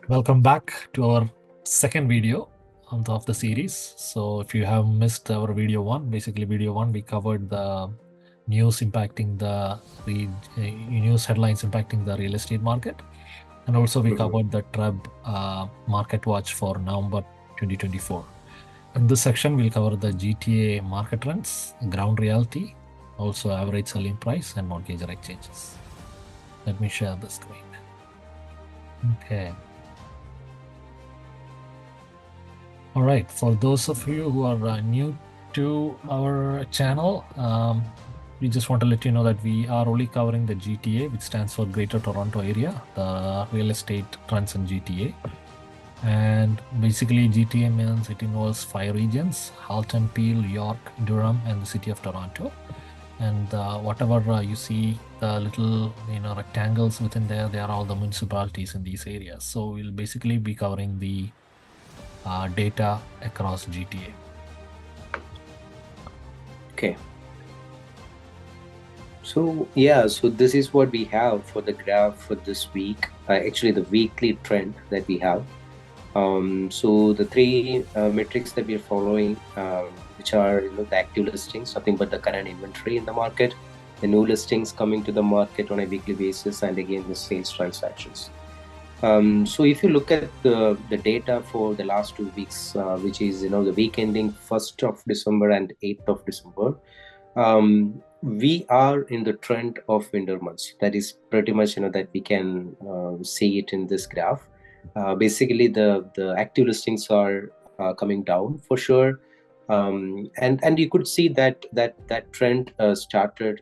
Welcome back to our second video of the series. So if you have missed our video one, basically video one, we covered the news impacting news headlines impacting the real estate market. And also we Mhm. covered the TREB market watch for November 2024. In this section, we'll cover the GTA market trends, ground reality, also average selling price and mortgage rate changes. Let me share the screen. Okay. All right, for those of you who are new to our channel, we just want to let you know that we are only covering the GTA, which stands for Greater Toronto Area, the real estate trends in GTA. And basically, GTA means it involves 5 regions: Halton, Peel, York, Durham, and the city of Toronto. And whatever you see, the little rectangles within there, they are all the municipalities in these areas. So we'll basically be covering the data across GTA. Okay. So this is what we have for the graph for this week. Actually, the weekly trend that we have. So the three metrics that we are following, which are the active listings, nothing but the current inventory in the market, the new listings coming to the market on a weekly basis, and again the sales transactions. So if you look at the data for the last 2 weeks, which is the week ending 1st of December and 8th of December, we are in the trend of winter months. That is pretty much that we can see it in this graph. Basically, the active listings are coming down for sure, and you could see that trend started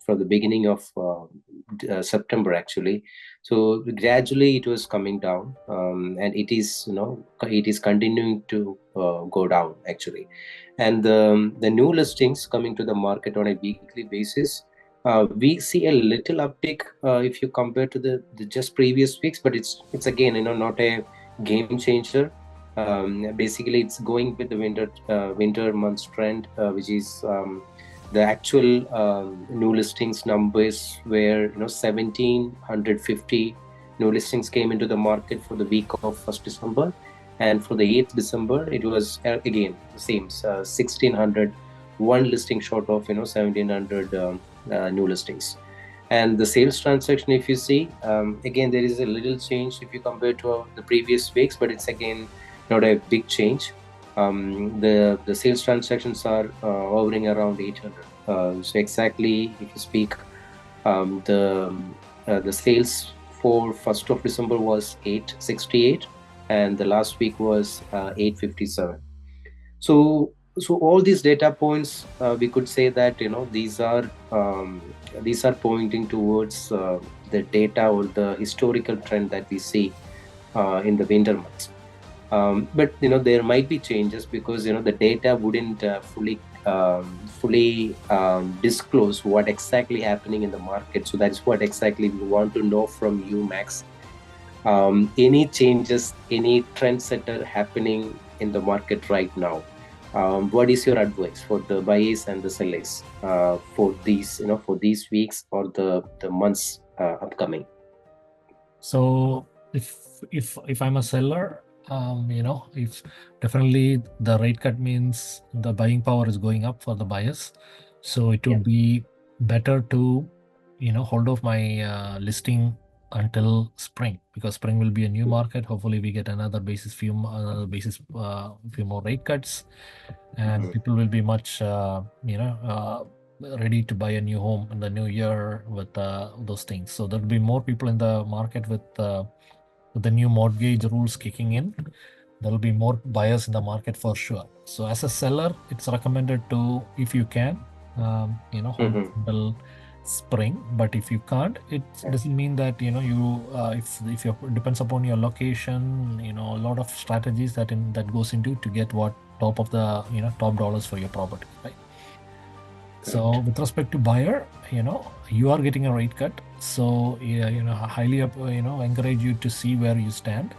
from the beginning of September actually. So gradually it was coming down, and it is continuing to go down actually. And the new listings coming to the market on a weekly basis, we see a little uptick if you compare to the just previous weeks, but it's again not a game changer. Basically it's going with the winter months trend, which is the actual new listings numbers where 1750 new listings came into the market for the week of 1st December, and for the 8th December it was again the same, 1600, one listing short of 1700 new listings. And the sales transaction, if you see, again there is a little change if you compare to the previous weeks, but it's again not a big change. The sales transactions are hovering around 800. So exactly, if you speak, the sales for 1st of December was 868, and the last week was 857. So so all these data points, we could say that these are pointing towards the data or the historical trend that we see in the winter months. But there might be changes because the data wouldn't fully disclose what exactly happening in the market. So that's what exactly we want to know from you, Max. Any changes, any trendsetter happening in the market right now? What is your advice for the buyers and the sellers for these weeks or the months upcoming? So if I'm a seller, if definitely the rate cut means the buying power is going up for the buyers. So it Yeah. would be better to hold off my listing until spring, because spring will be a new market. Hopefully we get few more rate cuts, and Mhm. people will be much ready to buy a new home in the new year with those things. So there'll be more people in the market with the new mortgage rules kicking in. There'll be more buyers in the market for sure. So as a seller, it's recommended to, if you can, hold Mhm. until spring. But if you can't, it Yeah. doesn't mean that you if you depends upon your location. A lot of strategies that goes into to get what top of the top dollars for your property, right? So Correct. with respect to buyer, you are getting a rate cut. So yeah, highly encourage you to see where you stand.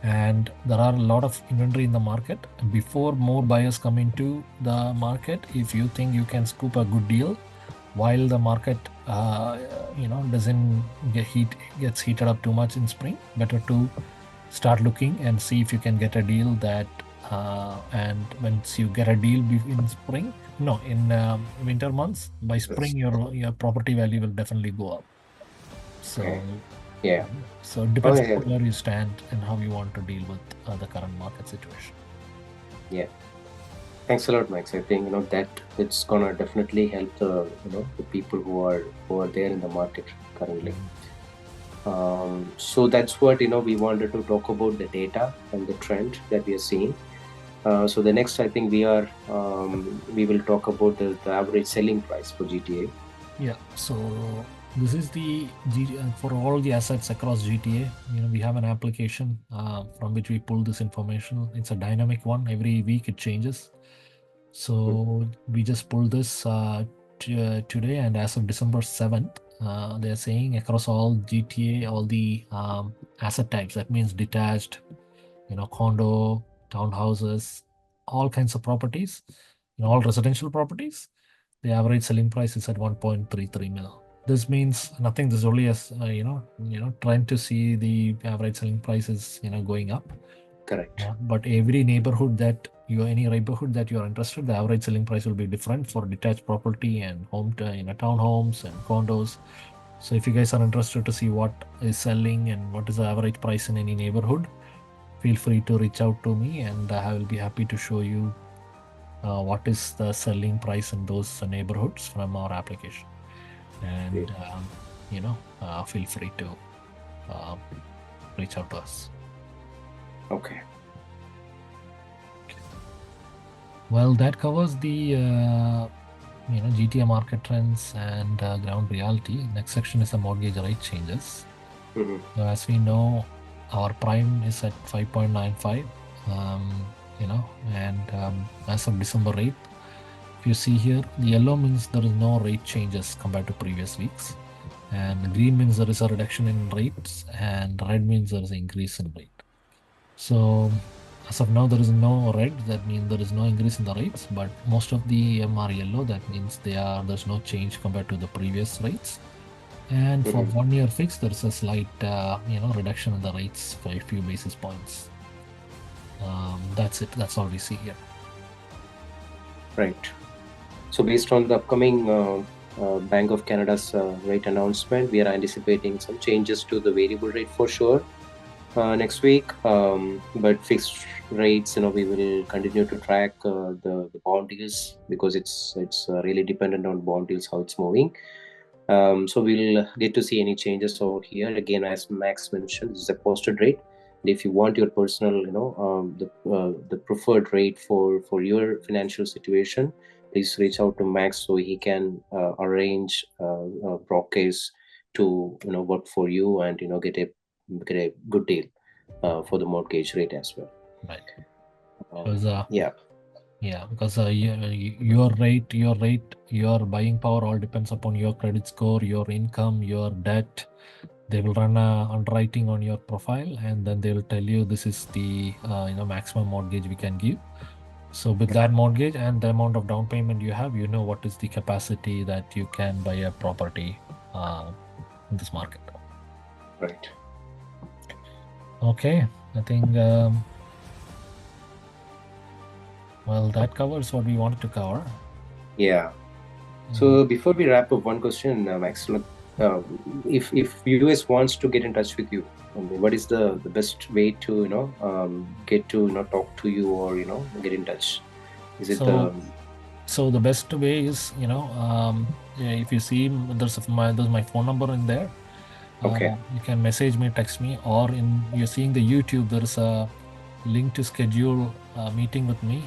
And there are a lot of inventory in the market. Before more buyers come into the market, if you think you can scoop a good deal while the market doesn't gets heated up too much in spring, better to start looking and see if you can get a deal that and once you get a deal in spring, no, in winter months, by spring your property value will definitely go up. Okay. So Yeah. so it Oh depends yeah. upon where you stand and how you want to deal with the current market situation. Yeah. Thanks a lot, Max. I think that it's gonna definitely help the people who are there in the market currently. Mhm. So that's what we wanted to talk about, the data and the trend that we are seeing. So the next, I think we will talk about the average selling price for GTA. Yeah, so this is the for all the assets across GTA. We have an application from which we pull this information. It's a dynamic one. Every week it changes. Mhm. So we just pulled this today, and as of December 7th, they're saying across all GTA, all the asset types. That means detached, condo, townhouses, all kinds of properties, all residential properties. The average selling price is at 1.33 mil. This means nothing. This is only as trying to see the average selling prices going up. Correct. But every neighborhood that any neighborhood that you're interested, the average selling price will be different for detached property and townhomes and condos. So if you guys are interested to see what is selling and what is the average price in any neighborhood, feel free to reach out to me, and I will be happy to show you what is the selling price in those neighborhoods from our application. Great. And feel free to uh, reach out to us. Okay. Well, that covers the GTA market trends and ground reality. Next section is the mortgage rate changes. Mhm. So as we know, our prime is at 5.95. And as of December 8th, if you see here, the yellow means there is no rate changes compared to previous weeks, and green means there is a reduction in rates, and red means there is an increase in rate. So as of now, there is no red. That means there is no increase in the rates, but most of the M are yellow. That means there's no change compared to the previous rates. And for Mhm. 1 year fixed, there's a slight reduction in the rates by a few basis points. That's it. That's all we see here. Right. So based on the upcoming Bank of Canada's rate announcement, we are anticipating some changes to the variable rate for sure next week. But fixed rates, we will continue to track the bond deals, because it's really dependent on bond deals how it's moving. So we'll get to see any changes over here. Again, as Max mentioned, this is a posted rate. And if you want your personal, the preferred rate for your financial situation, please reach out to Max so he can arrange a broadcast to work for you, and get a good deal for the mortgage rate as well. Right. Because Um, yeah, yeah, because your buying power all depends upon your credit score, your income, your debt. They will run a underwriting on your profile, and then they will tell you this is the maximum mortgage we can give. So with that mortgage and the amount of down payment you have, you know what is the capacity that you can buy a property uh, in this market. right. Okay, I think well, that covers what we wanted to cover. Yeah. And So before we wrap up, one question, Max. Look, uh, if US wants to get in touch with you, what is the best way to get to talk to you, or get in touch? Is it so so the best way is yeah, if you see there's my phone number in there. okay? You can message me, text me, or in you're seeing the YouTube, there's a link to schedule a meeting with me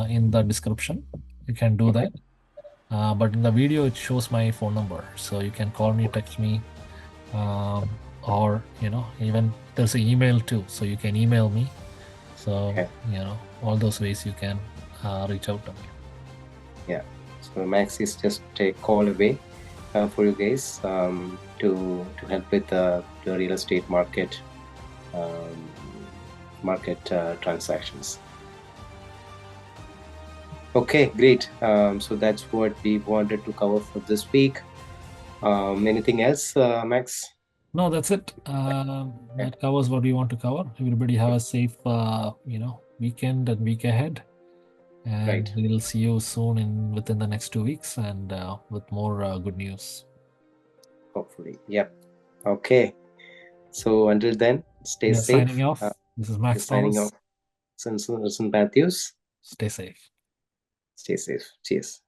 in the description. You can do Okay. that. But in the video, it shows my phone number, so you can call me, text me, or even there's an email too, so you can email me. So Okay. all those ways you can reach out to me. Yeah. So Max is just a call away for you guys, to help with the real estate um, market transactions. Okay, great. So that's what we wanted to cover for this week. Anything else, Max? No, that's it. Yeah, That covers what we want to cover. Everybody have a safe, weekend and week ahead. And right. we'll see you soon within the next 2 weeks and with more good news. Hopefully. Yep. Okay. So until then, stay Yeah, signing safe. off. This is Max Signing off. Thomas. Since Matthews. Stay safe. Stay safe. Cheers.